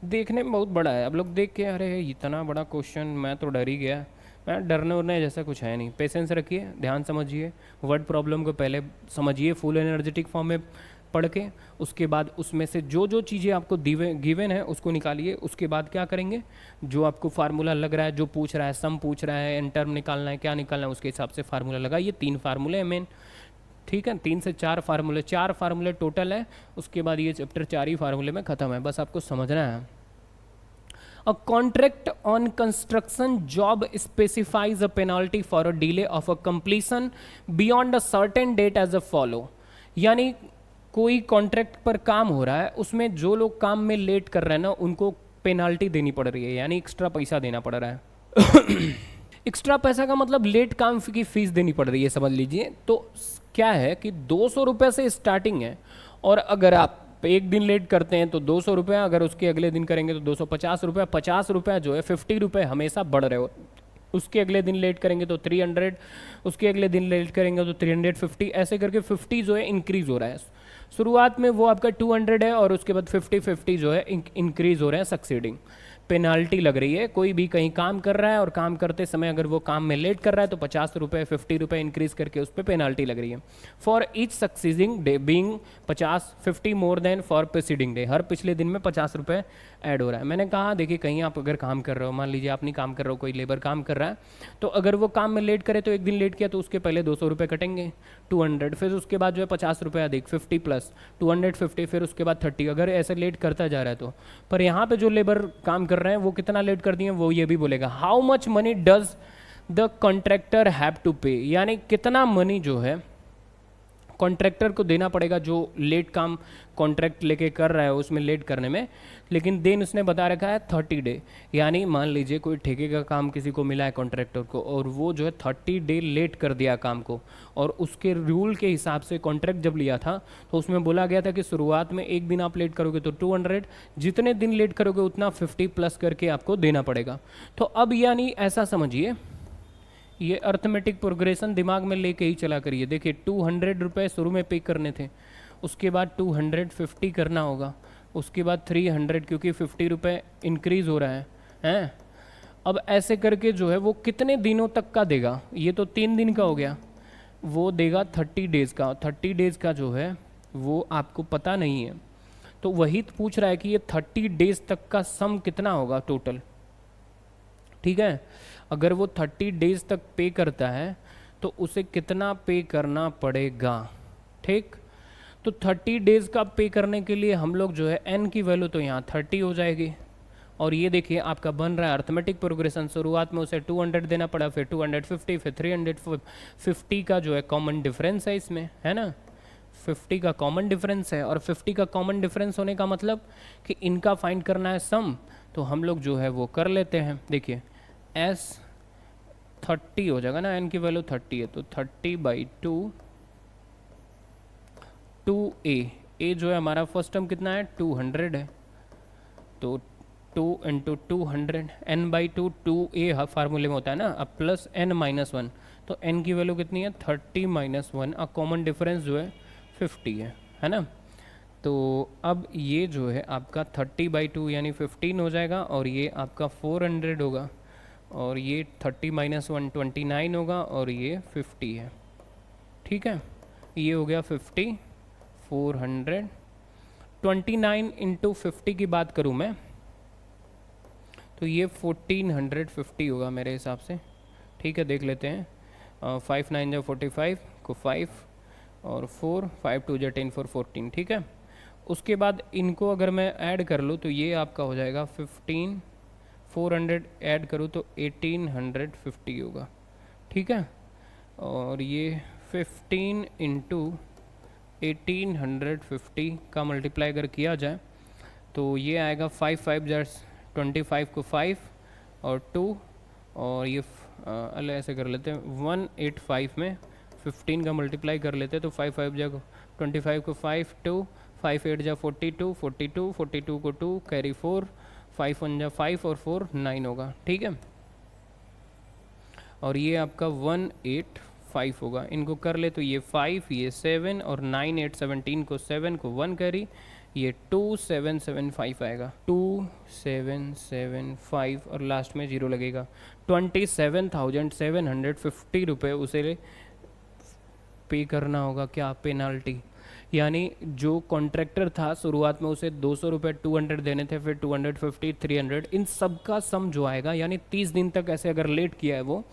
देखने में बहुत बड़ा है, आप लोग देख के अरे इतना बड़ा क्वेश्चन, मैं तो डर ही गया। मैं डरने उड़ने जैसा कुछ है नहीं, पेशेंस रखिए, ध्यान समझिए, वर्ड प्रॉब्लम को पहले समझिए फुल एनर्जेटिक फॉर्म में पढ़ के, उसके बाद उसमें से जो जो चीज़ें आपको गिवन है उसको निकालिए। उसके बाद क्या करेंगे, जो आपको फार्मूला लग रहा है, जो पूछ रहा है, सम पूछ रहा है, एन टर्म निकालना है, क्या निकालना है, उसके हिसाब से फार्मूला लगाइए। 3 फार्मूले हैं मेन, ठीक है, 3 से 4 फार्मूले, 4 फार्मूले टोटल है। उसके बाद ये चैप्टर 4 ही फार्मूले में ख़त्म है, बस आपको समझना है। A contract on construction job specifies a penalty for a delay of a completion beyond a certain date as a follow। यानी कोई कॉन्ट्रैक्ट पर काम हो रहा है, उसमें जो लोग काम में लेट कर रहे हैं ना उनको पेनाल्टी देनी पड़ रही है, यानी एक्स्ट्रा पैसा देना पड़ रहा है। एक्स्ट्रा पैसा का मतलब लेट काम की फीस देनी पड़ रही है, समझ लीजिए। तो क्या है कि 200 रुपये से स्टार्टिंग है, और अगर आप एक दिन लेट करते हैं तो 200 रुपया, अगर उसके अगले दिन करेंगे तो 250 रुपया, 50 रुपया जो है 50 रुपये हमेशा बढ़ रहे हो। उसके अगले दिन लेट करेंगे तो 300, उसके अगले दिन लेट करेंगे तो 350, ऐसे करके 50 जो है इंक्रीज हो रहा है। शुरुआत में वो आपका 200 है और उसके बाद 50 जो है इंक्रीज हो रहे हैं सक्सीडिंग। पेनाल्टी लग रही है, कोई भी कहीं काम कर रहा है और काम करते समय अगर वो काम में लेट कर रहा है तो 50 रुपये 50 रुपये इंक्रीज करके उस पर पेनाल्टी लग रही है। For each succeeding day being 50 more than for preceding day, हर पिछले दिन में 50 रुपये ऐड हो रहा है। मैंने कहा देखिए कहीं आप अगर काम कर रहे हो, मान लीजिए आप नहीं काम कर रहे हो, कोई लेबर काम कर रहा है, तो अगर वो काम में लेट करे तो एक दिन लेट किया तो उसके पहले 200 रुपये कटेंगे, 200, फिर उसके बाद जो है 50 रुपये अधिक, 50 प्लस 250, फिर उसके बाद 30, अगर ऐसे लेट करता जा रहा है तो। पर यहाँ पे जो लेबर काम कर रहे हैं वो कितना लेट कर दिए, वो ये भी बोलेगा how much money does the contractor have to pay, यानी कितना मनी जो है कॉन्ट्रैक्टर को देना पड़ेगा जो लेट काम कॉन्ट्रैक्ट लेके कर रहा है उसमें लेट करने में। लेकिन देन उसने बता रखा है 30 डे, यानी मान लीजिए कोई ठेके का काम किसी को मिला है कॉन्ट्रैक्टर को और वो जो है 30 डे लेट कर दिया काम को, और उसके रूल के हिसाब से कॉन्ट्रैक्ट जब लिया था तो उसमें बोला गया था कि शुरुआत में एक दिन आप लेट करोगे तो 200, जितने दिन लेट करोगे उतना 50 प्लस करके आपको देना पड़ेगा। तो अब यानी ऐसा समझिए, ये अर्थमेटिक प्रोग्रेशन दिमाग में लेके ही चला करिए। देखिए 200 रुपये शुरू में पे करने थे, उसके बाद 250 करना होगा, उसके बाद 300, क्योंकि 50 रुपये इंक्रीज़ हो रहा है हैं। अब ऐसे करके जो है वो कितने दिनों तक का देगा, ये तो 3 दिन का हो गया, वो देगा 30 डेज़ का। 30 डेज़ का जो है वो आपको पता नहीं है, तो वही तो पूछ रहा है कि ये 30 डेज़ तक का सम कितना होगा टोटल, ठीक है। अगर वो 30 डेज़ तक पे करता है तो उसे कितना पे करना पड़ेगा, ठीक। तो 30 डेज़ का पे करने के लिए हम लोग जो है n की वैल्यू तो यहाँ 30 हो जाएगी, और ये देखिए आपका बन रहा है अर्थमेटिक प्रोग्रेशन। शुरुआत में उसे 200 देना पड़ा, फिर 250, फिर 350 का जो है कॉमन डिफरेंस है इसमें, है ना, 50 का कॉमन डिफरेंस है। और 50 का कॉमन डिफरेंस होने का मतलब कि इनका फाइंड करना है सम, तो हम लोग जो है वो कर लेते हैं। देखिए S 30 हो जाएगा ना, n की वैल्यू 30 है तो 30/2 2a, a जो है हमारा फर्स्ट टर्म कितना है 200 है, तो 2 × 200 n/2 2a फार्मूले में होता है ना, अब प्लस n - 1, तो n की वैल्यू कितनी है 30 माइनस 1, कॉमन डिफरेंस जो है 50 है ना। तो अब ये जो है आपका 30/2 यानी 15 हो जाएगा, और ये आपका 400 होगा, और ये 30 माइनस 1 29 होगा, और ये 50 है। ठीक है, ये हो गया 50, 400, 29 इंटू 50 की बात करूँ मैं तो ये 1450 होगा मेरे हिसाब से। ठीक है, देख लेते हैं। 5 9 जो 45 को 5 और 4 5 2 जो 10 4 14। ठीक है, उसके बाद इनको अगर मैं ऐड कर लूँ तो ये आपका हो जाएगा 15, 400 ऐड करूँ तो 1850 होगा। ठीक है, और ये 15 इंटू 1850 का मल्टीप्लाई अगर किया जाए तो ये आएगा 5 5 जर्स 25 को 5 और 2, और ये अल्लाह ऐसे कर लेते हैं 185 में 15 का मल्टीप्लाई कर लेते हैं तो 5 5 जगह 25 को 5 2 5 8 जा 42 42 42 को 2 कैरी 4 5 1 जा 5 और 4 9 होगा। ठीक है, और ये आपका 185 होगा। इनको कर ले तो ये 5 ये 7 और 9 8 17 को 7 को 1 कैरी, ये 2775 आएगा, 2775 और लास्ट में 0 लगेगा। 27,750 रुपये उसे पे करना होगा। क्या पेनाल्टी, यानी जो कॉन्ट्रैक्टर था शुरुआत में उसे 200 रुपये 200 देने थे, फिर 250 300, इन सब का सम जो आएगा, यानी 30 दिन तक ऐसे अगर लेट किया है वो,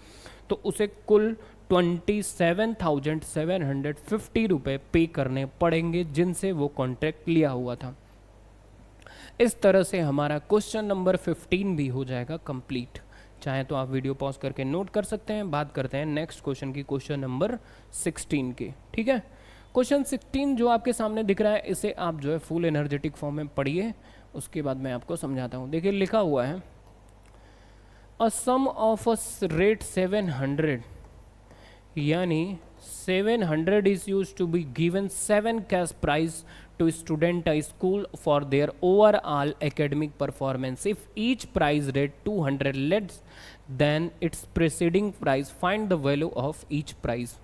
तो उसे कुल 27,750 रुपये पे करने पड़ेंगे जिनसे वो कॉन्ट्रैक्ट लिया हुआ था। इस तरह से हमारा क्वेश्चन नंबर 15 भी हो जाएगा कंप्लीट। चाहे तो आप वीडियो पॉज करके नोट कर सकते हैं। बात करते हैं नेक्स्ट क्वेश्चन की, क्वेश्चन नंबर 16 के। ठीक है, क्वेश्चन 16 जो आपके सामने दिख रहा है, इसे आप जो है फुल एनर्जेटिक फॉर्म में पढ़िए, उसके बाद मैं आपको समझाता हूँ। देखिए लिखा हुआ है अ सम ऑफ अ रेट 700, यानी 700 is used to be given 7 cash prize to student a school for their overall academic performance. If each prize rate 200 less than its preceding prize, find the value of each prize.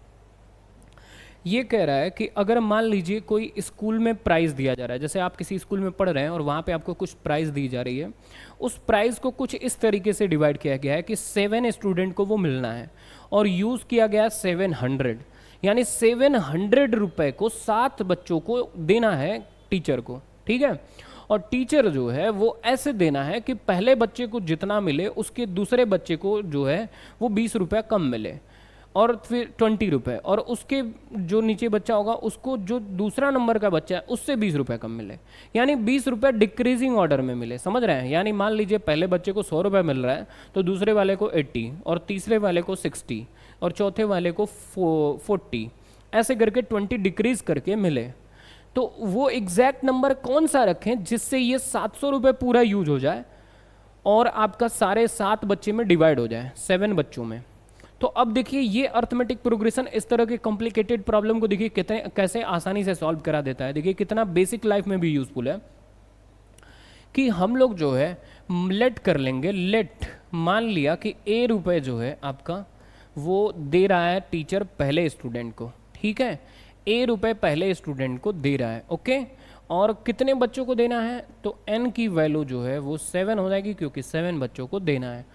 ये कह रहा है कि अगर मान लीजिए कोई school में प्राइज़ दिया जा रहा है, जैसे आप किसी स्कूल में पढ़ रहे हैं और वहाँ पे आपको कुछ प्राइज़ दी जा रही है, उस प्राइज़ को कुछ इस तरीके से डिवाइड किया गया है कि 7 स्टूडेंट को वो मिलना है, और यूज़ किया गया 700, यानी 700 रुपये को 7 बच्चों को देना है टीचर को। ठीक है, और टीचर जो है वो ऐसे देना है कि पहले बच्चे को जितना मिले उसके दूसरे बच्चे को जो है वो 20 रुपये कम मिले, और फिर 20 रुपये, और उसके जो नीचे बच्चा होगा उसको जो दूसरा नंबर का बच्चा है उससे 20 रुपये कम मिले, यानी 20 रुपये डिक्रीजिंग ऑर्डर में मिले। समझ रहे हैं, यानी मान लीजिए पहले बच्चे को 100 रुपये मिल रहा है तो दूसरे वाले को 80, और तीसरे वाले को 60, और चौथे वाले को 40, ऐसे करके 20 डिक्रीज करके मिले। तो वो एग्जैक्ट नंबर कौन सा रखें जिससे ये 700 रुपये पूरा यूज हो जाए और आपका सारे 7 बच्चे में डिवाइड हो जाए 7 बच्चों में। तो अब देखिए ये अर्थमेटिक प्रोग्रेशन इस तरह के कॉम्प्लिकेटेड प्रॉब्लम को देखिए कितने कैसे आसानी से सॉल्व करा देता है। देखिए कितना बेसिक लाइफ में भी यूजफुल है कि हम लोग जो है लेट कर लेंगे। लेट मान लिया कि A रुपये जो है आपका वो दे रहा है टीचर पहले स्टूडेंट को। ठीक है, A रुपये पहले स्टूडेंट को दे रहा है। ओके, और कितने बच्चों को देना है, तो n की वैल्यू जो है वो 7 हो जाएगी क्योंकि 7 बच्चों को देना है।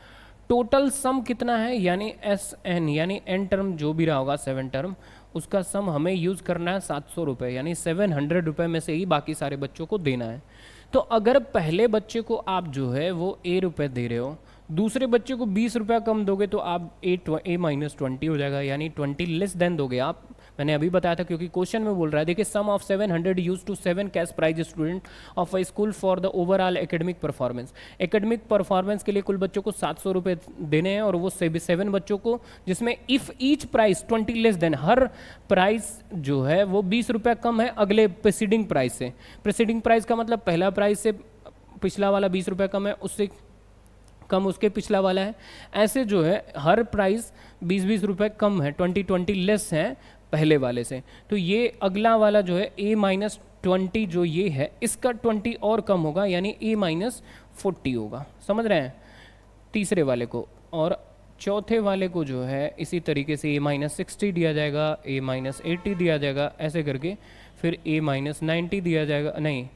टोटल सम कितना है, यानी SN, यानी n टर्म जो भी रहा होगा 7 टर्म, उसका सम हमें यूज़ करना है 700 रुपये, यानी 700 रुपये में से ही बाकी सारे बच्चों को देना है। तो अगर पहले बच्चे को आप जो है वो A रुपये दे रहे हो, दूसरे बच्चे को 20 रुपया कम दोगे तो आप A माइनस 20 हो जाएगा, यानी 20 लेस देन दोगे आप। मैंने अभी बताया था क्योंकि क्वेश्चन में बोल रहा है। देखिए sum of 700 use to 7 cash prize student of a school for the overall academic performance. Academic performance के लिए कुल बच्चों को 700 रुपये देने हैं, और वो 7 बच्चों को, जिसमें if each price 20 less than, her price जो है वो 20 रुपये कम है अगले प्रेसिडिंग प्राइस से। प्रेसिडिंग प्राइस का मतलब पहला प्राइस से पिछला वाला 20 रुपये कम है, उससे कम उसके पिछला वाला है। ऐसे जो है हर प्राइस 20-20 रुपये कम है, 20 लेस है पहले वाले से। तो ये अगला वाला जो है A माइनस 20 जो ये है इसका 20 और कम होगा, यानी A माइनस 40 होगा। समझ रहे हैं तीसरे वाले को। और चौथे वाले को जो है इसी तरीके से a माइनस 60 दिया जाएगा, a माइनस 80 दिया जाएगा, ऐसे करके फिर a माइनस 90 दिया जाएगा, नहीं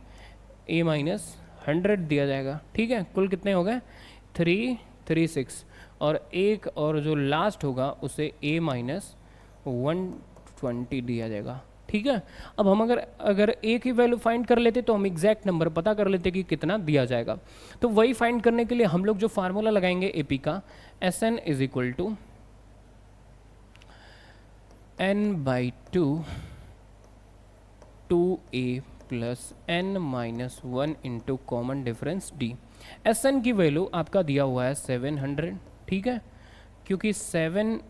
a माइनस 100 दिया जाएगा। ठीक है, कुल कितने हो गए 336, और एक और जो लास्ट होगा उसे a माइनस 120 दिया जाएगा। ठीक है, अब हम अगर a की वैल्यू फाइंड कर लेते तो हम एग्जैक्ट नंबर पता कर लेते कि कितना दिया जाएगा। तो वही फाइंड करने के लिए हम लोग जो फार्मूला लगाएंगे AP का, Sn is equal to n/2 2a plus n minus 1 into common difference d। Sn की वैल्यू आपका दिया हुआ है 700। ठीक है, क्योंकि 7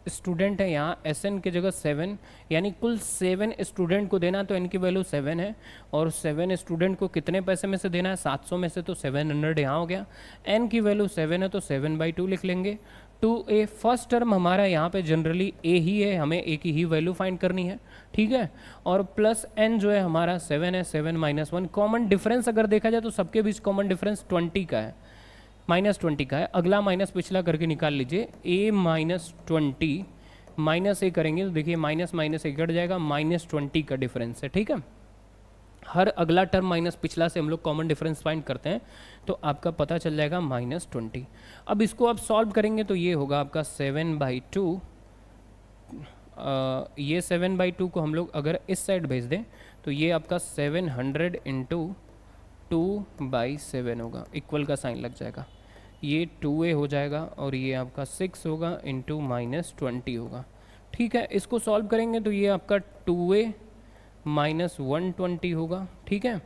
स्टूडेंट है यहाँ, Sn की जगह 7, यानी कुल 7 स्टूडेंट को देना, तो n की वैल्यू 7 है, और 7 स्टूडेंट को कितने पैसे में से देना है 700 में से, तो 700 यहाँ हो गया। n की वैल्यू 7 है तो 7/2 लिख लेंगे। 2a फर्स्ट टर्म हमारा यहाँ पे जनरली a ही है, हमें a की ही वैल्यू फाइंड करनी है। ठीक है, और प्लस n जो है हमारा 7 है, 7 माइनस 1। कॉमन डिफरेंस अगर देखा जाए तो सबके बीच कॉमन डिफरेंस 20 का है, -20 का है। अगला माइनस पिछला करके निकाल लीजिए, a माइनस 20 माइनस a करेंगे तो देखिए माइनस माइनस a कट जाएगा, -20 का डिफरेंस है। ठीक है, हर अगला टर्म माइनस पिछला से हम लोग कॉमन डिफरेंस फाइंड करते हैं, तो आपका पता चल जाएगा -20। अब इसको आप सॉल्व करेंगे तो ये होगा आपका 7/2। ये 7/2 को हम लोग अगर इस साइड भेज दें तो ये आपका 700 इंटू 2/7 होगा, इक्वल का साइन लग जाएगा, ये 2a हो जाएगा, और ये आपका 6 होगा इंटू -20 होगा। ठीक है, इसको सॉल्व करेंगे तो ये आपका 2a माइनस 120 होगा। ठीक है,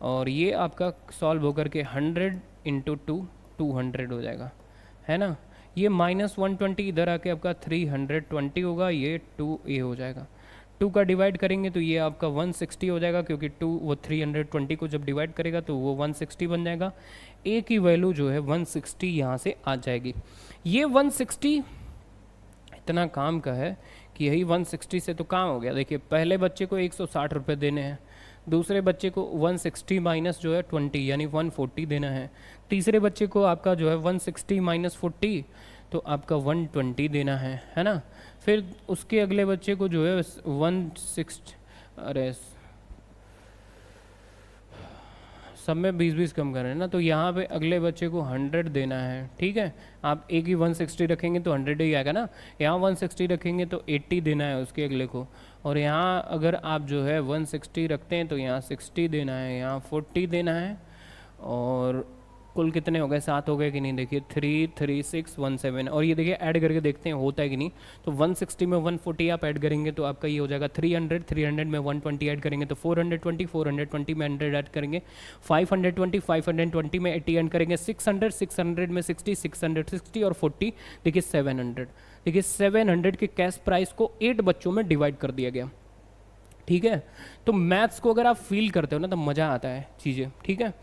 और ये आपका सॉल्व होकर के 100 इंटू 2 200 हो जाएगा, है ना। ये -120 इधर आके आपका 320 होगा, ये 2a हो जाएगा। 2 का डिवाइड करेंगे तो ये आपका 160 हो जाएगा, क्योंकि 2 वो 320 को जब डिवाइड करेगा तो वो 160 बन जाएगा। a की वैल्यू जो है 160 यहाँ से आ जाएगी। ये 160 इतना काम का है कि यही 160 से तो काम हो गया। देखिए पहले बच्चे को 160 रुपये देने हैं, दूसरे बच्चे को 160 माइनस जो है 20 यानी 140 देना है, तीसरे बच्चे को आपका जो है 160 माइनस 40 तो आपका 120 देना है ना। फिर उसके अगले बच्चे को जो है 160, अरे सब में 20-20 कम कर रहे हैं ना, तो यहाँ पे अगले बच्चे को 100 देना है। ठीक है, आप एक ही 160 रखेंगे तो 100 ही आएगा ना, यहाँ 160 रखेंगे तो 80 देना है उसके अगले को, और यहाँ अगर आप जो है 160 रखते हैं तो यहाँ 60 देना है, यहाँ 40 देना है, और कुल कितने हो गए 7 हो गए कि नहीं, देखिए 33617। और ये देखिए ऐड करके देखते हैं होता है कि नहीं, तो 160 में 140 आप ऐड करेंगे तो आपका ये हो जाएगा 300, 300 में 120 ऐड करेंगे तो 420, 420 में 100 ऐड करेंगे 520, 520 में 80 ऐड करेंगे 600, 600 में 60, 660 और 40, देखिए 700। देखिए 700 के कैश प्राइस को 8 बच्चों में डिवाइड कर दिया गया। ठीक है, तो मैथ्स को अगर आप फील करते हो ना तो मज़ा आता है चीज़ें। ठीक है,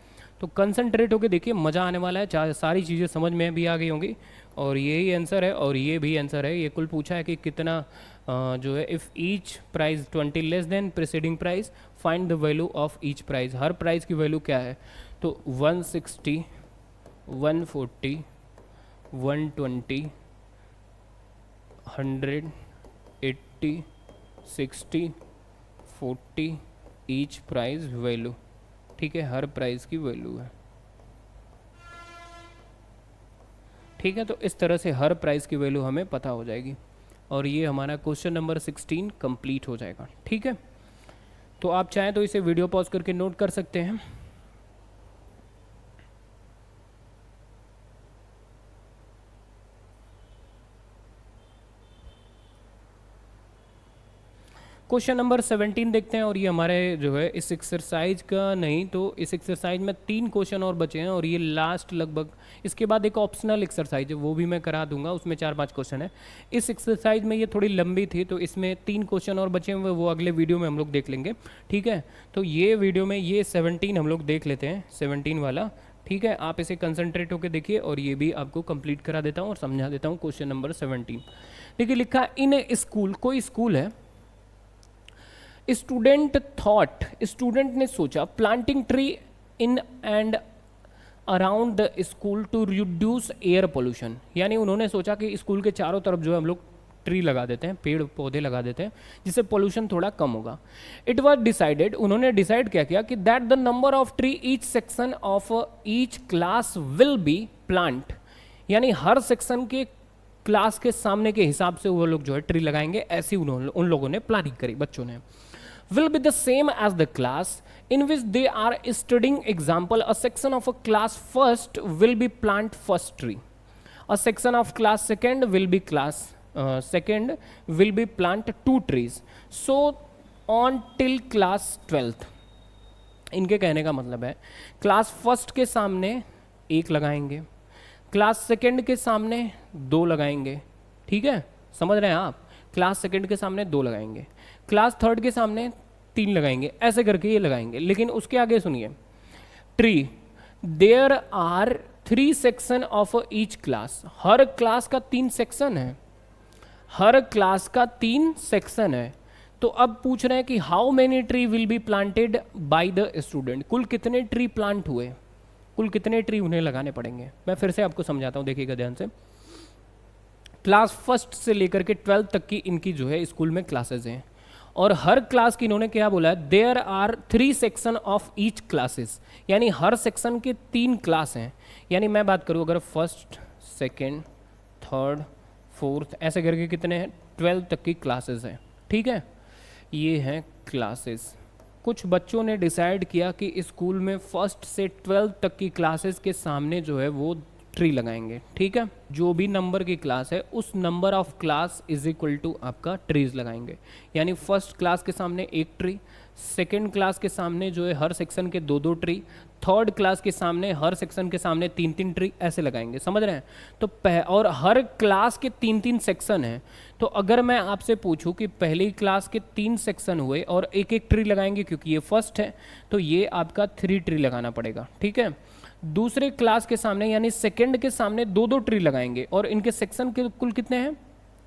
तो कंसंट्रेट होकर देखिए, मज़ा आने वाला है, सारी चीज़ें समझ में भी आ गई होंगी, और यही आंसर है और ये भी आंसर है। ये कुल पूछा है कि कितना जो है if each price 20 less than preceding price find the value of each price. Her price की वैल्यू क्या है, तो 160, 140, 120, 100, 80, 60, 40 ईच प्राइस वैल्यू। ठीक है, हर प्राइस की वैल्यू है। ठीक है, तो इस तरह से हर प्राइस की वैल्यू हमें पता हो जाएगी, और ये हमारा क्वेश्चन नंबर 16 कंप्लीट हो जाएगा। ठीक है, तो आप चाहें तो इसे वीडियो पॉज करके नोट कर सकते हैं। क्वेश्चन नंबर 17 देखते हैं, और ये हमारे जो है इस एक्सरसाइज का नहीं, तो इस एक्सरसाइज में 3 क्वेश्चन और बचे हैं, और ये लास्ट लगभग, इसके बाद एक ऑप्शनल एक्सरसाइज है वो भी मैं करा दूंगा, उसमें 4-5 क्वेश्चन है। इस एक्सरसाइज में ये थोड़ी लंबी थी, तो इसमें 3 क्वेश्चन और बचे हुए, वो अगले वीडियो में हम लोग देख लेंगे। ठीक है, तो ये वीडियो में ये 17 हम लोग देख लेते हैं, 17 वाला। ठीक है, आप इसे कंसंट्रेट होकर देखिए, और ये भी आपको कंप्लीट करा देता हूँ और समझा देता हूँ। क्वेश्चन नंबर 17 देखिए, लिखा इन ए स्कूल, कोई स्कूल है, स्टूडेंट ने सोचा planting tree in and around the school to reduce air pollution, यानी उन्होंने सोचा कि स्कूल के चारों तरफ जो है हम लोग ट्री लगा देते हैं, पेड़ पौधे लगा देते हैं, जिससे पोल्यूशन थोड़ा कम होगा। इट वॉज डिसाइडेड, उन्होंने डिसाइड क्या किया कि that the number of tree each section of each class will be plant, यानी हर सेक्शन के क्लास के सामने के हिसाब से वो लोग जो है ट्री लगाएंगे, ऐसी उन लोगों ने प्लानिंग करी बच्चों ने। will be the same as the class in which they are studying. Example, a section of a class first will be plant first tree, a section of class second will be second will be plant 2 trees, so on till class 12th. इनके कहने का मतलब है class first के सामने 1 लगाएंगे, class second के सामने 2 लगाएंगे, ठीक है, समझ रहे हैं आप, क्लास सेकंड के सामने 2 लगाएंगे, क्लास थर्ड के सामने 3 लगाएंगे, ऐसे करके ये लगाएंगे। लेकिन उसके आगे सुनिए, tree there are 3 section of each class, हर क्लास का 3 सेक्शन है, हर क्लास का 3 सेक्शन है। तो अब पूछ रहे हैं कि how many tree will be planted by the student, कुल कितने ट्री प्लांट हुए, कुल कितने ट्री उन्हें लगाने पड़ेंगे। मैं फिर से आपको समझाता हूँ, देखिएगा ध्यान से। क्लास फर्स्ट से लेकर के 12th तक की इनकी जो है स्कूल में क्लासेज हैं, और हर क्लास की इन्होंने क्या बोला है, there are 3 section of each classes, यानी हर सेक्शन के 3 क्लास हैं। यानी मैं बात करूँ अगर फर्स्ट सेकेंड थर्ड फोर्थ ऐसे करके कितने हैं, 12 तक की क्लासेस हैं, ठीक है, ये हैं क्लासेस। कुछ बच्चों ने डिसाइड किया कि स्कूल में फर्स्ट से 12 तक की क्लासेस के सामने जो है वो ट्री लगाएंगे, ठीक है, जो भी नंबर की क्लास है उस number of class is equal to आपका ट्रीज लगाएंगे। यानी फर्स्ट क्लास के सामने 1 ट्री, सेकेंड क्लास के सामने जो है हर सेक्शन के 2-2 ट्री, थर्ड क्लास के सामने हर सेक्शन के सामने 3-3 ट्री, ऐसे लगाएंगे, समझ रहे हैं। तो और हर क्लास के 3-3 सेक्शन हैं। तो अगर मैं आपसे पूछूं कि पहली क्लास के 3 सेक्शन हुए और 1-1 ट्री लगाएंगे, क्योंकि ये फर्स्ट है तो ये आपका 3 ट्री लगाना पड़ेगा, ठीक है। दूसरे क्लास के सामने यानी सेकंड के सामने 2-2 ट्री लगाएंगे, और इनके सेक्शन के कुल कितने हैं,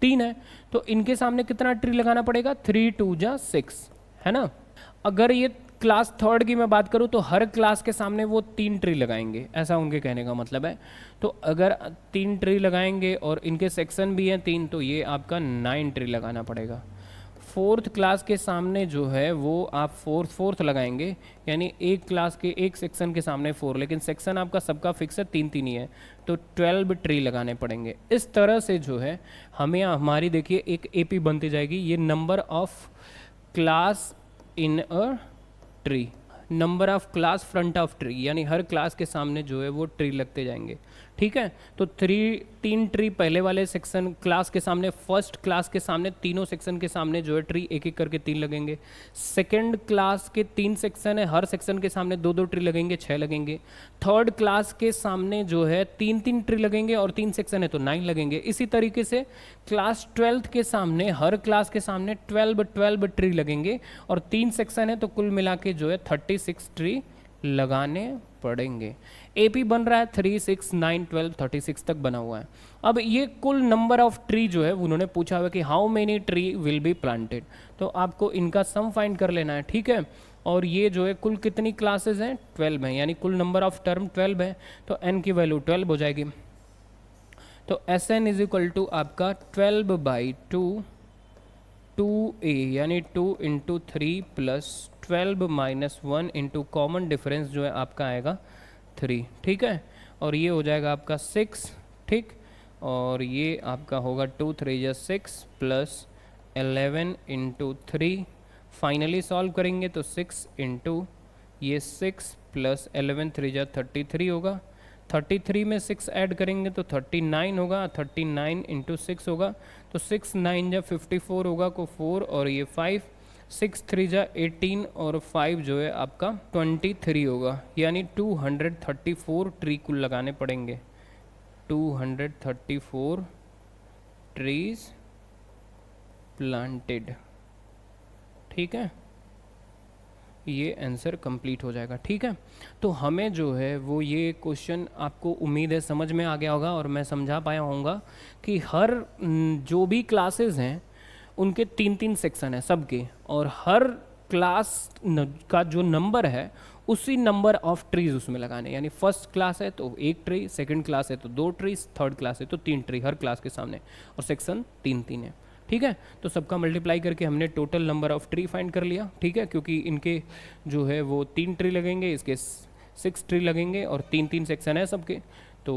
3 है, तो इनके सामने कितना ट्री लगाना पड़ेगा, 3 2 जा 6, है ना। अगर ये क्लास थर्ड की मैं बात करूं तो हर क्लास के सामने वो 3 ट्री लगाएंगे, ऐसा उनके कहने का मतलब है। तो अगर 3 ट्री लगाएंगे और इनके सेक्शन भी हैं 3, तो ये आपका 9 ट्री लगाना पड़ेगा। फोर्थ क्लास के सामने जो है वो आप फोर्थ लगाएंगे, यानी एक क्लास के एक सेक्शन के सामने 4, लेकिन सेक्शन आपका सबका फिक्स है 3-3 ही है, तो 12 ट्री लगाने पड़ेंगे। इस तरह से जो है हमें हमारी देखिए एक एपी बनती जाएगी, ये number of class in a tree, number of class front of tree, यानी हर क्लास के सामने जो है वो ट्री लगते जाएंगे, ठीक है। तो 3 ट्री पहले वाले सेक्शन क्लास के सामने, फर्स्ट क्लास के सामने तीनों सेक्शन के सामने जो है ट्री 1-1 करके 3 लगेंगे। सेकंड क्लास के 3 सेक्शन है, हर सेक्शन के सामने 2-2 ट्री लगेंगे, 6 लगेंगे। थर्ड क्लास के सामने जो है 3-3 ट्री लगेंगे, और 3 सेक्शन है तो 9 लगेंगे। इसी तरीके से क्लास 12th के सामने हर क्लास के सामने 12 ट्री लगेंगे, और 3 सेक्शन है तो कुल मिला के जो है 36 ट्री लगाने पड़ेंगे। एपी बन रहा है 3, 6, 9, 12, 36 तक बना हुआ है। अब ये कुल नंबर ऑफ ट्री जो है उन्होंने पूछा हुआ कि how many tree will be planted, तो आपको इनका सम फाइंड कर लेना है, ठीक है। और ये जो है कुल कितनी क्लासेस हैं, 12 हैं, यानी कुल नंबर ऑफ टर्म 12 है, तो n की वैल्यू 12 हो जाएगी। तो Sn इज इक्वल टू आपका 12/2 2a, यानी 2 × 3 + 12 - 1 इंटू कॉमन डिफरेंस जो है आपका आएगा 3, ठीक है। और ये हो जाएगा आपका 6, ठीक, और ये आपका होगा 2 3 जा 6 + 11 × 3, फाइनली सॉल्व करेंगे तो 6 × ये 6 + 11 3 जा 33 होगा। 33 में 6 ऐड करेंगे तो 39 होगा, 39 × 6 होगा, तो 6 9 जा 54 होगा को 4, और ये 5, 6 3 जा 18, और 5 जो है आपका 23 होगा, यानी 234 ट्री कुल लगाने पड़ेंगे। 234 ट्रीज प्लांटेड, ठीक है, ये आंसर कंप्लीट हो जाएगा, ठीक है। तो हमें जो है वो ये क्वेश्चन आपको उम्मीद है समझ में आ गया होगा, और मैं समझा पाया होऊंगा कि हर जो भी क्लासेस हैं उनके 3-3 सेक्शन है सबके, और हर क्लास का जो नंबर है उसी नंबर ऑफ ट्रीज उसमें लगाने, यानी फर्स्ट क्लास है तो 1 ट्री, सेकंड क्लास है तो 2 ट्रीज, थर्ड क्लास है तो 3 ट्री हर क्लास के सामने, और सेक्शन 3-3 है। ठीक है, तो सबका मल्टीप्लाई करके हमने total number of tree find कर लिया। ठीक है, क्योंकि इनके जो है वो 3 ट्री लगेंगे, इसके 6 ट्री लगेंगे और 3-3 सेक्शन है सबके, तो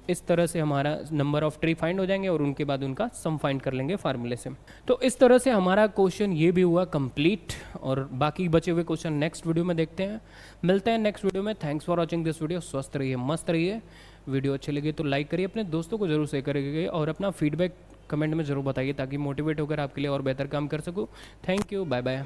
इस तरह से हमारा नंबर ऑफ ट्री फाइंड हो जाएंगे और उनके बाद उनका सम फाइंड कर लेंगे फार्मूले से। तो इस तरह से हमारा क्वेश्चन ये भी हुआ कंप्लीट, और बाकी बचे हुए क्वेश्चन नेक्स्ट वीडियो में देखते हैं। मिलते हैं नेक्स्ट वीडियो में। Thanks for watching this video. स्वस्थ रहिए, मस्त रहिए। वीडियो अच्छी लगी तो लाइक करिए, अपने दोस्तों को जरूर शेयर करिए और अपना फीडबैक कमेंट में ज़रूर बताइए ताकि मोटिवेट होकर आपके लिए और बेहतर काम कर सकूँ। Thank you, bye bye.